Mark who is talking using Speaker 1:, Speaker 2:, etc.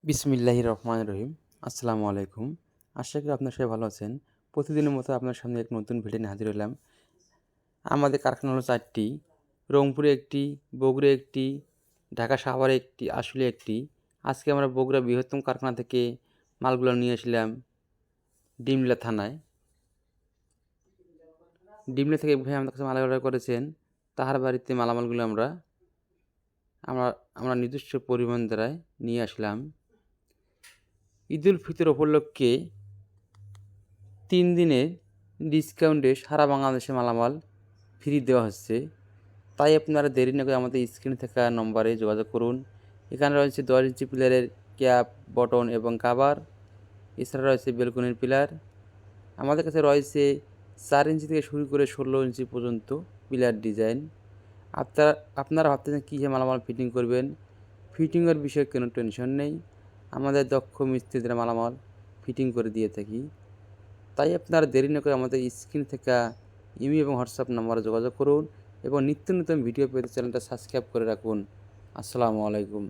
Speaker 1: বিসমিল্লাহির রহমানির রহিম। আসসালামু আলাইকুম। আশা করি আপনারা সবাই ভালো আছেন। প্রতিদিনের মতো আপনার সামনে এক নতুন ভিডিও নিয়ে হাজির হলাম। আমাদের কারখানা হলো ৪টি। রংপুরে একটি, বগুড়া একটি, ঢাকা সাভারে একটি, আশুলিয়া একটি। আজকে আমরা বগুড়া বৃহত্তম কারখানা থেকে মালগুলো নিয়ে আসলাম ডিমলা থানায়। ডিমলা থেকে ভাই আমাদের কাছে মাল অর্ডার করেছেন। তাহার বাড়িতে মালামালগুলো আমরা আমরা আমরা নিজস্ব পরিবহন দ্বারায় নিয়ে আসলাম। ঈদুল ফিতর উপলক্ষে 3 দিনের ডিসকাউন্টে সারা বাংলাদেশে মালামাল ফ্রি দেওয়া হচ্ছে। তাই আপনারা দেরি না করে আমাদের স্ক্রিনে থাকা নম্বরে যোগাযোগ করুন। এখানে রয়েছে 10 ইঞ্চি পিলারের ক্যাপ, বটন এবং কাভার। এছাড়া রয়েছে বেলকনির পিলার। আমাদের কাছে রয়েছে 4 ইঞ্চি থেকে শুরু করে 16 ইঞ্চি পর্যন্ত পিলার ডিজাইন। আপনারা ভাবতেছেন কীভাবে মালামাল ফিটিং করবেন। ফিটিংয়ের বিষয়ে কোনো টেনশন নেই। আমাদের দক্ষ মিস্ত্রিদের মালামাল ফিটিং করে দিয়ে থাকি। তাই আপনারা দেরি না করে আমাদের স্ক্রিনে থাকা ইমেল এবং হোয়াটসঅ্যাপ নম্বরে যোগাযোগ করুন এবং নিত্য নতুন ভিডিও পেতে চ্যানেলটা সাবস্ক্রাইব করে রাখুন। আসসালামু আলাইকুম।